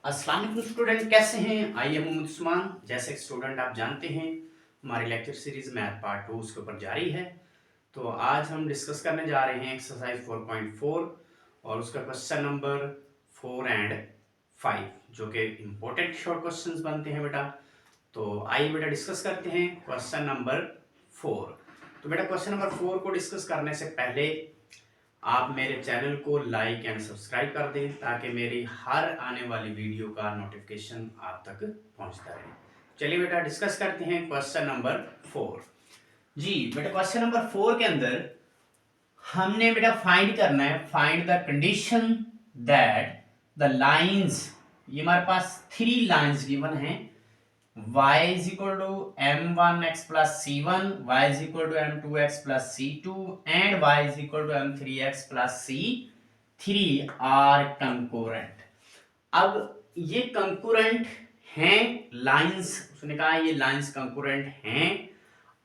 अस्सलाम वालेकुम स्टूडेंट, कैसे हैं? I am Mohammad Usman. जैसे कि स्टूडेंट आप जानते हैं हमारी लेक्चर सीरीज मैथ पार्ट 2 उसके ऊपर जारी है। तो आज हम डिस्कस करने जा रहे हैं एक्सरसाइज 4.4 और उसका क्वेश्चन नंबर 4 एंड 5 जो कि इम्पोर्टेंट शॉर्ट क्वेश्चंस बनते हैं बेटा। तो आइए बेटा डिस्कस करते हैं क्वेश्चन नंबर 4। तो बेटा क्वेश्चन नंबर 4 को डिस्कस करने से पहले आप मेरे चैनल को लाइक एंड सब्सक्राइब कर दें ताकि मेरी हर आने वाली वीडियो का नोटिफिकेशन आप तक पहुंचता रहे। चलिए बेटा डिस्कस करते हैं क्वेश्चन नंबर 4। जी बेटा क्वेश्चन नंबर 4 के अंदर हमने बेटा फाइंड करना है, find the condition that the lines, ये हमारे पास 3 लाइंस गिवन हैं, y is equal to m1x plus c1, y is equal to m2x plus c2 and y is equal to m3x plus c3 are concurrent। अब ये कंकूरेंट हैं lines, उसने कहा ये lines कंकूरेंट हैं।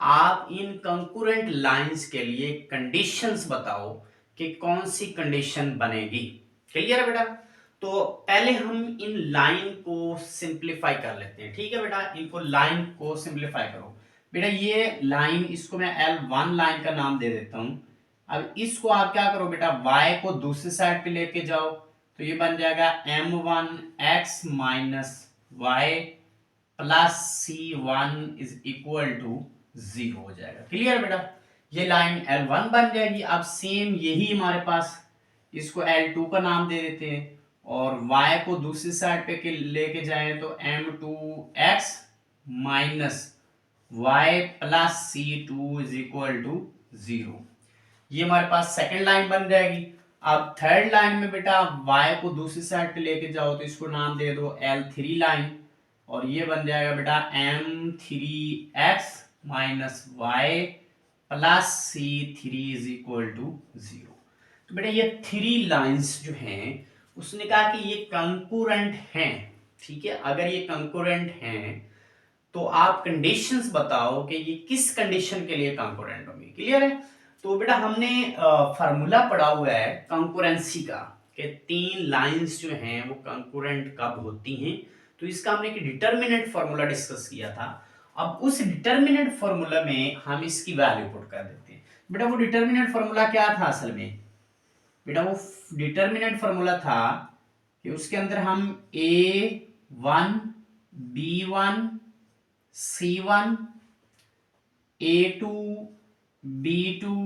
आप इन कंकूरेंट लाइंस के लिए कंडीशंस बताओ कि कौन सी कंडीशन बनेगी। क्लियर है बेटा? तो पहले हम इन लाइन को सिंप्लीफाई कर लेते हैं। ठीक है बेटा, इनको लाइन को सिंप्लीफाई करो। बेटा ये लाइन, इसको मैं L1 लाइन का नाम दे देता हूं। अब इसको आप क्या करो बेटा, y को दूसरी साइड पे लेके जाओ तो ये बन जाएगा m1x minus Y plus c1 is equal to 0 हो जाएगा। क्लियर बेटा? ये लाइन L1 बन जाएगी। अब सेम यही हमारे पास, इसको L2 का नाम दे देते हैं और y को दूसरी साइड पे लेके जाएं तो m2x minus y plus c2 is equal to 0। ये हमारे पास सेकंड लाइन बन जाएगी। अब थर्ड लाइन में बेटा y को दूसरी साइड पे लेके जाओ तो इसको नाम दे दो L3 लाइन और ये बन जाएगा बेटा m3x minus Y plus c3 is equal to 0। तो बेटा ये 3 लाइंस जो हैं उसने कहा कि ये कंकूरेंट हैं। ठीक है, अगर ये कंकूरेंट हैं तो आप कंडीशंस बताओ कि ये किस कंडीशन के लिए कंकूरेंट होंगे। क्लियर है? तो बेटा हमने फार्मूला पढ़ा हुआ है कंकूरेंसी का कि 3 लाइंस जो हैं वो कंकूरेंट कब होती हैं। तो इसका हमने एक डिटरमिनेंट फार्मूला डिस्कस किया था। अब उस डिटरमिनेंट फार्मूला में हम इसकी वैल्यू पुट कर देते हैं। बेटा वो डिटरमिनेंट फार्मूला क्या था असल में? बेटा वो डिटरमिनेंट फार्मूला था कि उसके अंदर हम A1 B1 C1 A2 B2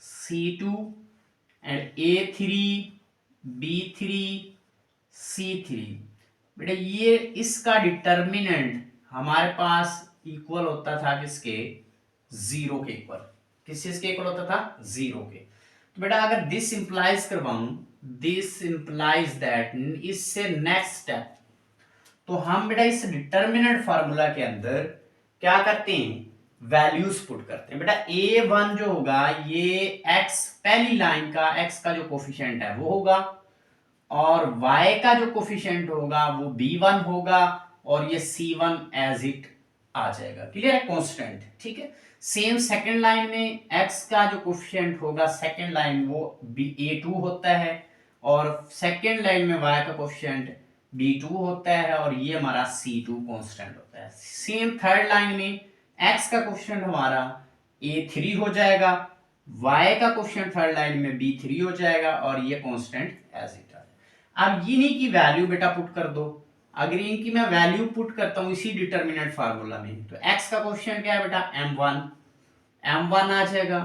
C2 and A3 B3 C3। बेटा ये इसका डिटरमिनेंट हमारे पास इक्वल होता था किसके? 0 के इक्वल। किस चीज के इक्वल होता था? 0 के। तो बेटा अगर दिस इंप्लाइज करवाऊं, दिस इंप्लाइज दैट, इससे नेक्स्ट स्टेप, तो हम बेटा इस डिटरमिनेंट फार्मूला के अंदर क्या करते हैं? वैल्यूज पुट करते हैं। बेटा A1 जो होगा ये x, पहली लाइन का x का जो कोफिशिएंट है वो होगा और y का जो कोफिशिएंट होगा वो B1 होगा और ये C1 एज इट आ जाएगा। क्लियर है? कांस्टेंट। ठीक है। सेम सेकंड लाइन में x का जो कोफिशिएंट होगा सेकंड लाइन वो A2 होता है और सेकंड लाइन में y का कोफिशिएंट B2 होता है और ये हमारा C2 कांस्टेंट होता है। सेम थर्ड लाइन में x का कोफिशिएंट हमारा A3 हो जाएगा, y का कोफिशिएंट थर्ड लाइन में B3 हो जाएगा और ये कांस्टेंट एज इट आ जाएगा। अब इन्हीं की वैल्यू बेटा पुट कर दो। अगर इनकी मैं वैल्यू पुट करता हूं इसी डिटरमिनेंट फार्मूला में तो x का कोफिशिएंट क्या है बेटा? m1 आ जाएगा।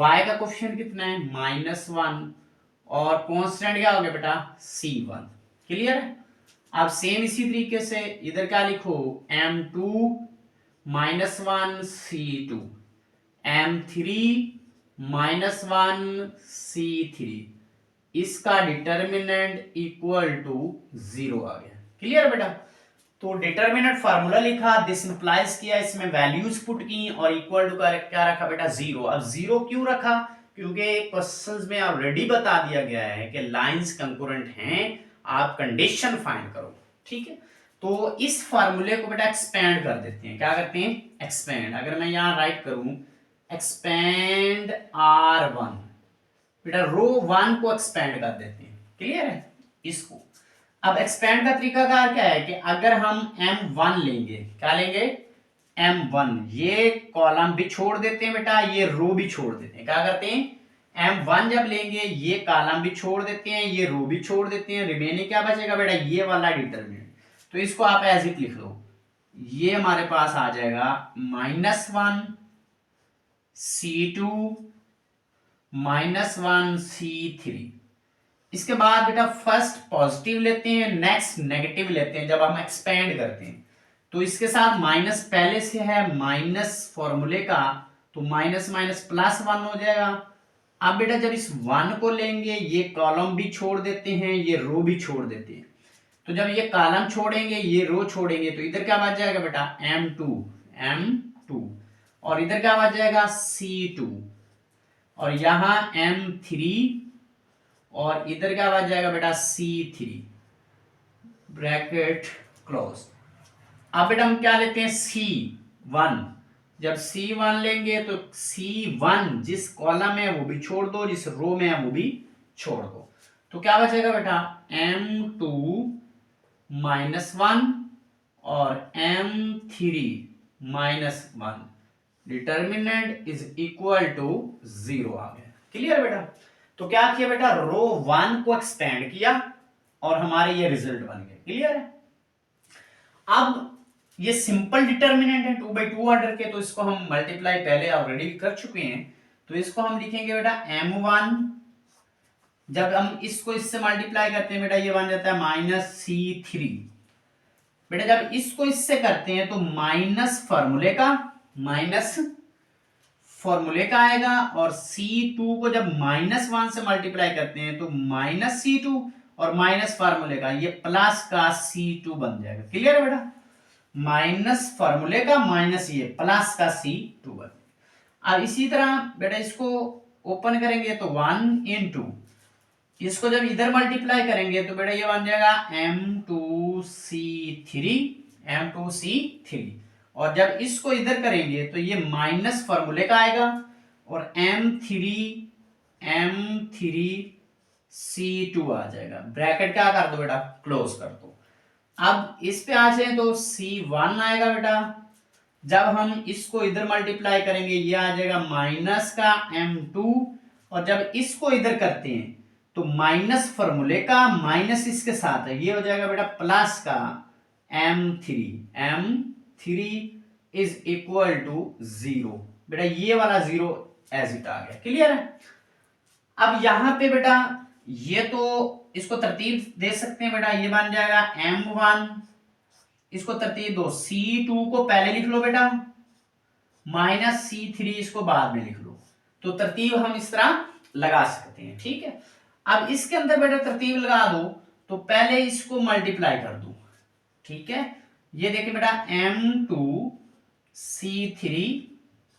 y का कोफिशिएंट कितना है? -1 और कांस्टेंट क्या हो गया बेटा? C1। क्लियर है? अब सेम इसी तरीके से इधर क्या लिखो? m2 -1 C2, m3 -1 C3, इसका डिटरमिनेंट इक्वल टू 0 आ गया। क्लियर बेटा? तो डिटरमिनेंट फार्मूला लिखा, दिस इंप्लाइज किया, इसमें वैल्यूज पुट की और इक्वल टू का क्या रखा बेटा? 0। अब 0 क्यों रखा? क्योंकि क्वेश्चंस में ऑलरेडी बता दिया गया है कि लाइंस कंकरेंट हैं, आप कंडीशन फाइंड करो। ठीक है, तो इस फार्मूले को बेटा एक्सपेंड कर देते हैं। क्या करते हैं? एक्सपेंड। अगर मैं यहां राइट करूं एक्सपेंड R1, बेटा रो 1 को एक्सपेंड कर देते हैं। क्लियर है? इसको अब एक्सपेंड का तरीकाकार क्या है कि अगर हम M1 लेंगे, क्या लेंगे, M1, ये कॉलम भी छोड़ देते हैं बेटा, ये रो भी छोड़ देते हैं, क्या करते हैं, M1 जब लेंगे ये कॉलम भी छोड़ देते हैं, ये रो भी छोड़ देते हैं, रिमेनिंग क्या बचेगा बेटा, ये वाला डिटरमिनेंट। तो इसको आप एज इट लिख लो, ये हमारे पास आ जाएगा -1 C2 -1 C3। इसके बाद बेटा फर्स्ट पॉजिटिव लेते हैं, नेक्स्ट नेगेटिव लेते हैं जब हम एक्सपेंड करते हैं। तो इसके साथ माइनस पहले से है, माइनस फॉर्मूले का, तो माइनस माइनस +1 हो जाएगा। अब बेटा जब इस 1 को लेंगे, ये कॉलम भी छोड़ देते हैं, ये रो भी छोड़ देते हैं। तो जब ये कॉलम छोड़ेंगे, ये रो छोड़ेंगे, तो इधर क्या बच जाएगा बेटा, M2 और इधर क्या बच जाएगा, C2 और यहां M3 और इधर क्या बच जाएगा बेटा, C3, ब्रैकेट क्लोज। अब बेटा हम क्या लेते हैं, C1। जब C1 लेंगे तो C1 जिस कॉलम में है वो भी छोड़ दो, जिस रो में है वो भी छोड़ दो, तो क्या बचेगा बेटा, M2 -1 और M3 -1, determinant is equal to 0 आ गया। क्लियर बेटा। तो क्या किया बेटा, रो 1 को एक्सपेंड किया और हमारे ये रिजल्ट बन गए। क्लियर है। अब ये सिंपल डिटर्मिनेंट है 2/2 ऑर्डर के, तो इसको हम मल्टीप्लाई पहले ऑलरेडी कर चुके हैं, तो इसको हम लिखेंगे बेटा M1। जब हम इसको इससे मल्टीप्लाई करते हैं बेटा, ये बन जाता है -C3। बेटा जब इसको इससे करते हैं तो माइनस फॉर्मूले का आएगा, और C2 को जब -1 से मल्टीप्लाई करते हैं तो -C2 और माइनस फार्मूले का, ये प्लस का C2 बन जाएगा। क्लियर है बेटा, माइनस फार्मूले का माइनस ये प्लस का C2 बन। अब इसी तरह बेटा इसको ओपन करेंगे तो 1 × इसको जब इधर मल्टीप्लाई करेंगे तो बेटा ये बन जाएगा M2C3 और जब इसको इधर करेंगे तो ये माइनस फॉर्मूले का आएगा और M3C2 आ जाएगा। ब्रैकेट क्या कर दो बेटा, क्लोज कर दो। अब इस पे आ जाए तो C1 आएगा बेटा, जब हम इसको इधर मल्टीप्लाई करेंगे ये आ जाएगा माइनस का M2 और जब इसको इधर करते हैं तो माइनस फॉर्मूले का माइनस इसके साथ है, ये हो जाएगा बेटा प्लस का M3 इज इक्वल टू 0। बेटा ये वाला 0 एज इट आ गया। क्लियर है। अब यहां पे बेटा ये तो इसको तरतीब दे सकते हैं बेटा, ये बन जाएगा M1, इसको तरतीब दो, C2 को पहले लिख लो बेटा, -C3 इसको बाद में लिख लो। तो तरतीब हम इस तरह लगा सकते हैं। ठीक है। अब इसके अंदर बेटा तरतीब लगा दो, तो पहले इसको मल्टीप्लाई कर दो। ठीक है। ये देखिए बेटा M2C3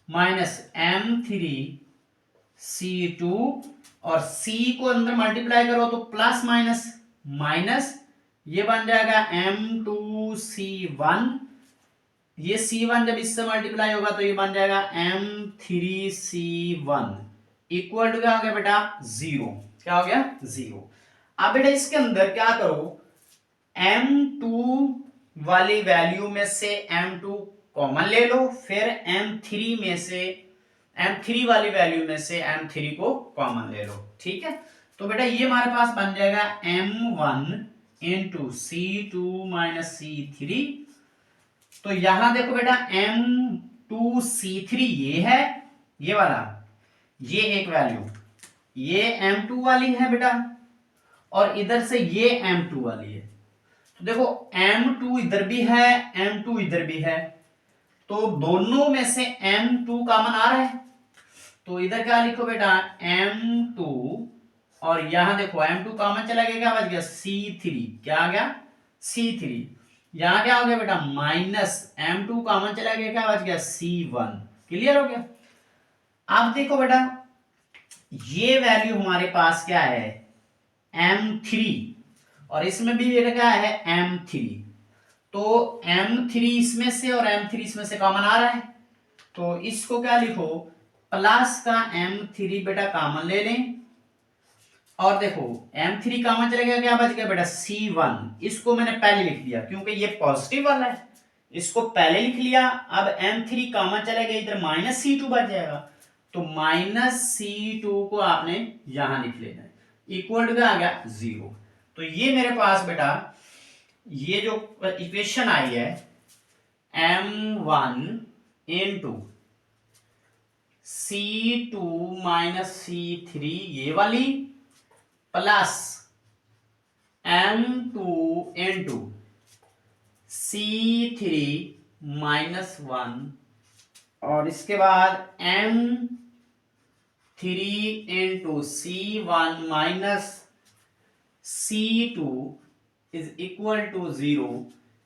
-M3C2 और C को अंदर मल्टीप्लाई करो तो प्लस माइनस ये बन जाएगा M2C1, ये C1 जब इससे मल्टीप्लाई होगा तो ये बन जाएगा M3C1 इक्वल टू क्या हो गया बेटा, 0। क्या हो गया, 0। अब बेटा इसके अंदर क्या करो, M2 वाली वैल्यू में से M2 कॉमन ले लो, फिर M3 में से M3 वाली वैल्यू में से M3 को कॉमन ले लो। ठीक है। तो बेटा ये हमारे पास बन जाएगा M1 × C2 - C3। तो यहां देखो बेटा M2C3 ये है, ये वाला, ये एक वैल्यू, ये M2 वाली है बेटा और इधर से ये M2 वाली है। तो देखो M2 इधर भी है, M2 इधर भी है, तो दोनों में से M2 कॉमन आ रहा है, तो इधर क्या लिखो बेटा M2 और यहां देखो M2 कॉमन चला गया, क्या बच गया C3, क्या आ गया C3। यहां क्या हो गया बेटा -M2 कॉमन चला गया, क्या बच गया C1। क्लियर हो गया। अब देखो बेटा ये वैल्यू हमारे पास क्या है M3 और इसमें भी बेटा क्या है M3, तो M3 इसमें से और M3 इसमें से कॉमन आ रहा है, तो इसको क्या लिखो प्लस का M3 बेटा कॉमन ले लें और देखो M3 कहाँ चला गया, क्या बच गया बेटा C1, इसको मैंने पहले लिख दिया क्योंकि ये पॉजिटिव वाला है, इसको पहले लिख लिया। अब M3 कहाँ चला गया, इधर -C2 बच जाएगा, तो -C2 को आपने यहां लिख लेना है, इक्वल टू क्या आ गया 0। तो ये मेरे पास बेटा ये जो इक्वेशन आई है M1 into C2 minus C3 ये वाली, plus M2 into C3 minus 1 और इसके बाद M3 into C1 minus C2 is equal to 0।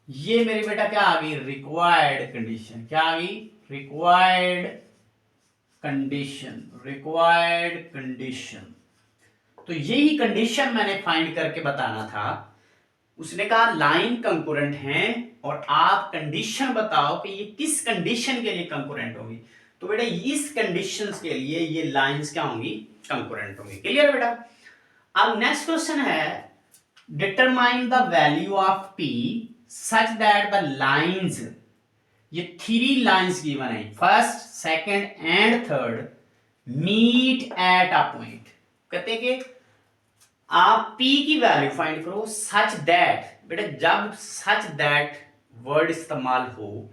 ये मेरी बेटा क्या आ गई, रिक्वायर्ड कंडीशन। क्या आ गई, रिक्वायर्ड कंडीशन, रिक्वायर्ड कंडीशन। तो यही कंडीशन मैंने फाइंड करके बताना था। उसने कहा लाइन कंकरेंट है और आप कंडीशन बताओ कि ये किस कंडीशन के लिए कंकरेंट होगी। तो बेटा इस कंडीशंस के लिए ये लाइंस क्या होंगी, कंकरेंट होंगी। क्लियर बेटा। अब नेक्स्ट क्वेश्चन है, determine the value of P such that the lines, ये 3 लाइंस गिवन है, first second and third meet at a point. कहते कि आप P की वैल्यू फाइंड करो सच दैट। बेटा जब सच दैट वर्ड इस्तेमाल हो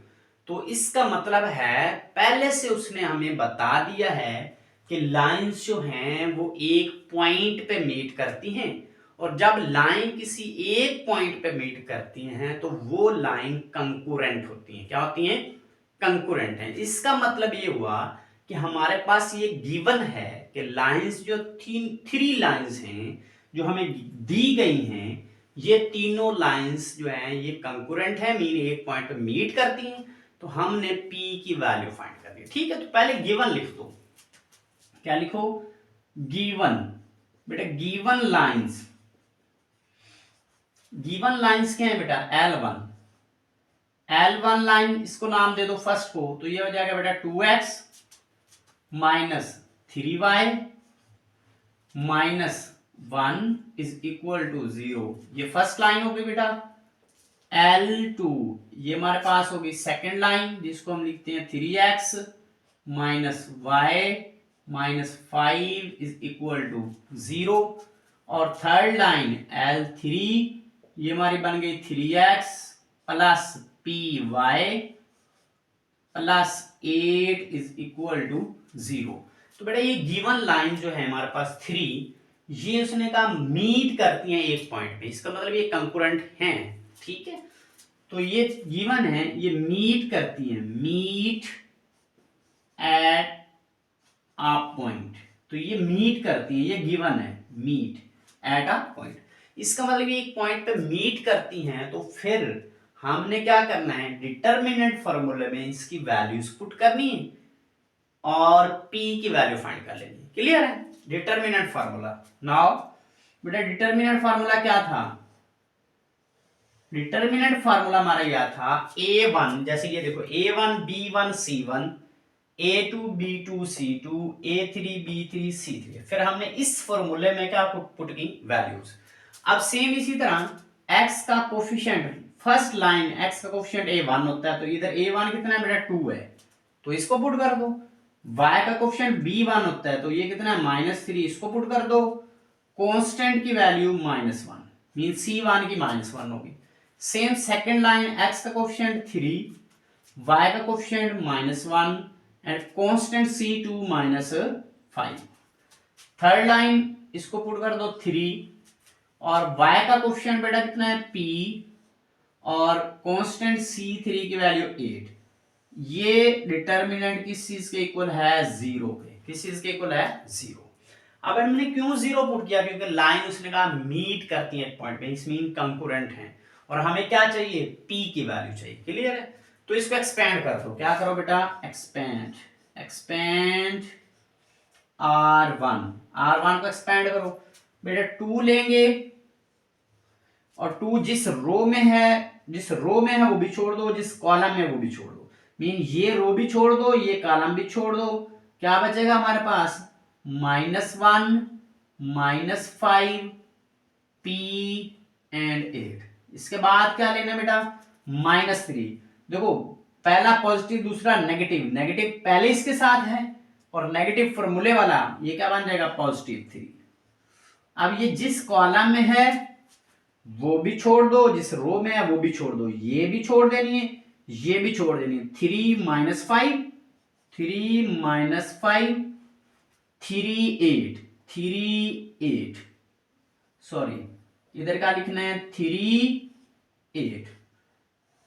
तो इसका मतलब है पहले से उसने हमें बता दिया है कि लाइंस जो हैं वो एक पॉइंट पे मीट करती हैं, और जब लाइन किसी एक पॉइंट पे मीट करती हैं तो वो लाइन कंकरेंट होती हैं। क्या होती हैं, कंकरेंट हैं। इसका मतलब ये हुआ कि हमारे पास ये गिवन है कि लाइंस जो 3 लाइंस हैं जो हमें दी गई हैं, ये तीनों लाइंस जो हैं ये कंकरेंट है, मीन एक पॉइंट पे मीट करती हैं। तो हमने P की वैल्यू फाइंड कर दी। ठीक है, तो पहले गिवन लिख दो। क्या लिखो, गिवन। बेटा गिवन लाइंस, गिवन लाइंस क्या है बेटा, L1, L1 लाइन, इसको नाम दे दो फर्स्ट को, तो ये हो जाएगा बेटा 2x minus 3y minus 1 is equal to 0। ये फर्स्ट लाइन होगी बेटा। L2 ये हमारे पास होगी सेकेंड लाइन, जिसको हम लिखते हैं 3x minus y minus 5 is equal to 0। और थर्ड लाइन L3 ये हमारी बन गई 3x plus py plus 8 is equal to 0। तो बेटा ये गिवन लाइन जो है हमारे पास 3, ये उसने कहा मीट करती हैं एक पॉइंट पे, इसका मतलब ये कंकरेंट हैं। ठीक है, तो ये गिवन है, ये मीट करती हैं, मीट एट अ पॉइंट। तो ये मीट करती हैं, ये गिवन है, मीट एट अ पॉइंट। इसका मतलब ये एक पॉइंट पे मीट करती हैं, तो फिर हमने क्या करना है, डिटरमिनेंट फार्मूले में इसकी वैल्यूज पुट करनी है और P की वैल्यू फाइंड कर लेनी है। क्लियर है, डिटरमिनेंट फार्मूला। नाउ बेटा डिटरमिनेंट फार्मूला क्या था, डिटरमिनेंट फार्मूला हमारा यह था A1, जैसे ये देखो A1 B1 C1 A2 B2 C2 A3 B3 C3। फिर हमने इस फॉर्मूले में क्या पुट की, वैल्यूज। अब सेम इसी तरह x का कोफिशिएंट, फर्स्ट लाइन x का कोफिशिएंट A1 होता है, तो इधर A1 कितना है बेटा 2 है, तो इसको पुट कर दो। y का कोफिशिएंट B1 होता है, तो ये कितना है -3, इसको पुट कर दो। कांस्टेंट की वैल्यू -1 मीन C1 की -1 होगी। सेम सेकंड लाइन x का कोफिशिएंट 3, y का coefficient -1 and constant C2 -5। Third line इसको पुट कर दो 3 और y का कोफिशिएंट बेटा कितना है P और कांस्टेंट C3 की वैल्यू 8। ये डिटरमिनेंट किस चीज के इक्वल है, 0 के। किस चीज के इक्वल है, 0। अब हमने क्यों 0 पुट किया, क्योंकि लाइन उसने कहा मीट करती है एक पॉइंट पे, इस मीन कंकरेंट है, और हमें क्या चाहिए, P की वैल्यू चाहिए। क्लियर है, तो इसको एक्सपेंड कर दो। क्या करो बेटा, एक्सपेंड, एक्सपेंड R1 को एक्सपेंड करो। बेटा 2 लेंगे और 2 जिस रो में है वो भी छोड़ दो, जिस कॉलम में वो भी छोड़ दो, मीन ये रो भी छोड़ दो, ये कॉलम भी छोड़ दो। क्या बचेगा हमारे पास, -1 -5 p एंड 8। इसके बाद क्या लेना बेटा, -3। देखो पहला पॉजिटिव दूसरा नेगेटिव, नेगेटिव पहले इसके साथ है और नेगेटिव फॉर्मूले वाला ये क्या बन जाएगा, +3। अब ये जिस कॉलम में है वो भी छोड़ दो, जिस रो में है वो भी छोड़ दो, ये भी छोड़ देनी है, ये भी छोड़ देनी है। 3 - 5 3 - 5 3 8 3 8, सॉरी इधर क्या लिखना है, 3 8,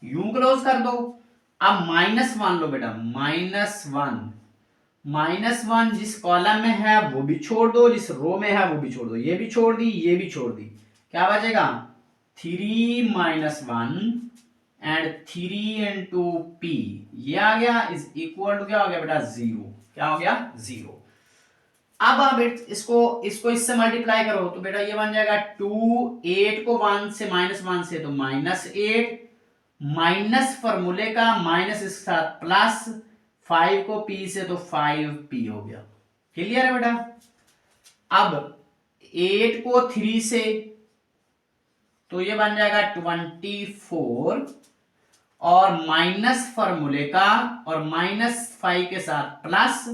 यूं क्लोज कर दो। अब -1 लो बेटा, -1 जिस कॉलम में है वो भी छोड़ दो, जिस रो में है वो भी छोड़ दो, ये भी छोड़ दी, ये भी छोड़ दी, क्या बचेगा, 3 - 1 एंड 3 into p, ये आ गया, इज इक्वल टू क्या हो गया बेटा, 0। क्या हो गया, 0। अब आप इसको इससे मल्टीप्लाई करो तो बेटा ये बन जाएगा 2, 8 को 1 से -1 से तो -8, माइनस फॉर्मूले का माइनस इसके साथ प्लस, 5 को p से तो 5p हो गया। क्लियर है बेटा। अब 8 को 3 से तो ये बन जाएगा 24, और माइनस फॉर्मूले का और -5 के साथ प्लस,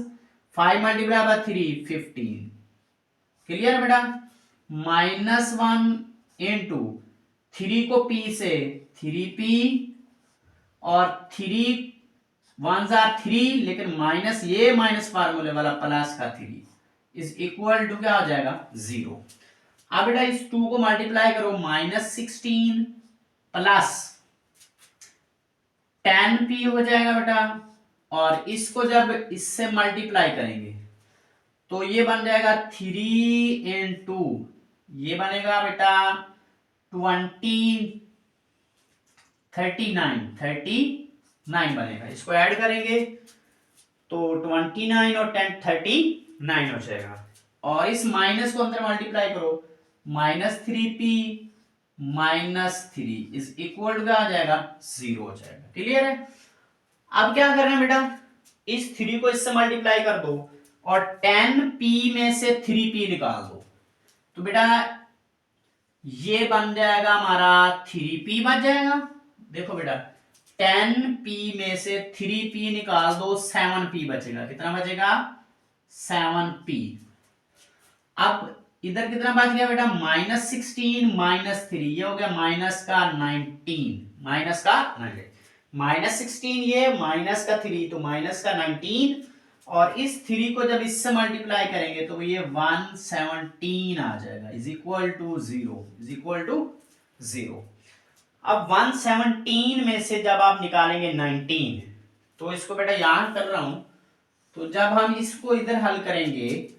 5 मल्टीप्लाई बाय 3 15। क्लियर है बेटा। -1 इंटू 3 को p से 3p, और 3 1s are 3, लेकिन माइनस ये माइनस फार्मूले वाला प्लस का 3 इज इक्वल टू क्या हो जाएगा, 0। अब बेटा इस 2 को मल्टीप्लाई करो, -16 प्लस 10p हो जाएगा बेटा, और इसको जब इससे मल्टीप्लाई करेंगे तो ये बन जाएगा 3 into, ये बनेगा बेटा 39 बनेगा। इसको ऐड करेंगे तो 29 और 10 39 हो जाएगा, और इस माइनस को अंदर मल्टीप्लाई करो, -3p -3 इज इक्वल टू क्या आ जाएगा, 0 हो जाएगा। क्लियर है। अब क्या करना है बेटा, इस 3 को इससे मल्टीप्लाई कर दो और 10p में से 3p निकाल दो, तो बेटा ये बन जाएगा हमारा 3p बच जाएगा। देखो बेटा 10p में से 3p निकाल दो, 7p बचेगा। कितना बचेगा, 7p। अब इधर कितना बच गया बेटा, -16 -3, ये हो गया माइनस का 19, -16 ये माइनस का 3 तो माइनस का 19, और इस 3 को जब इससे मल्टीप्लाई करेंगे तो ये 117 आ जाएगा, इज इक्वल टू 0। अब 117 में से जब आप निकालेंगे 19, तो इसको बेटा यहां कर रहा हूं, तो जब हम इसको इधर हल करेंगे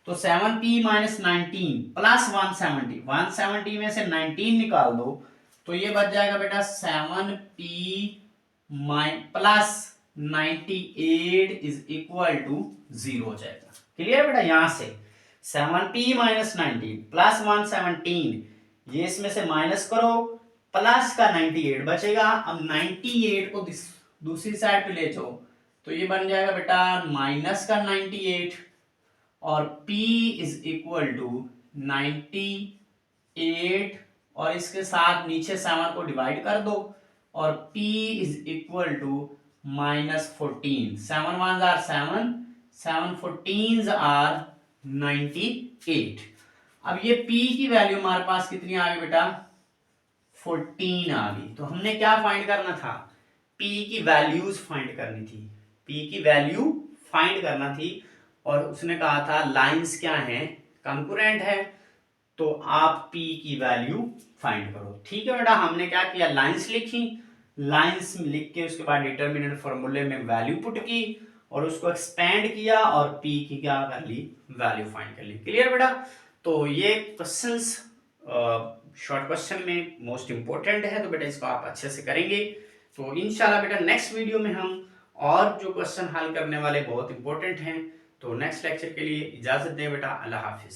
तो 7p - 19 प्लस 170 में से 19 निकाल दो तो ये बच जाएगा बेटा 7p plus 98 is equal to 0 हो जाएगा। क्लियर बेटा। यहां से 7p - 19 प्लस 117, ये इसमें से माइनस करो, प्लस का 98 बचेगा। अब 98 को दूसरी साइड पे ले जाओ तो ये बन जाएगा बेटा माइनस का 98, और p इज इक्वल टू 98, और इसके साथ नीचे 7 को डिवाइड कर दो, और p is equal to -14। 7 1s are 7, 7 14s are 98। अब ये p की वैल्यू हमारे पास कितनी आ गई बेटा, 14 आ गई। तो हमने क्या फाइंड करना था, p की वैल्यूज फाइंड करनी थी, p की वैल्यू फाइंड करना थी, और उसने कहा था लाइंस क्या हैं, कंकरेंट है, तो आप p की वैल्यू फाइंड करो। ठीक है बेटा। हमने क्या किया, लाइंस लिखी, लाइंस लिख के उसके बाद डिटरमिनेंट फॉर्मूले में वैल्यू पुट की, और उसको एक्सपेंड किया, और p की क्या कर ली, वैल्यू फाइंड कर ली। क्लियर बेटा। तो ये क्वेश्चंस शॉर्ट क्वेश्चन में मोस्ट इंपॉर्टेंट है, तो बेटा इसको आप अच्छे से करेंगे। तो इंशाल्लाह बेटा नेक्स्ट वीडियो में हम और जो क्वेश्चन हल करने वाले बहुत इंपॉर्टेंट हैं। तो नेक्स्ट लेक्चर के लिए इजाजत दें बेटा। अल्लाह हाफिज।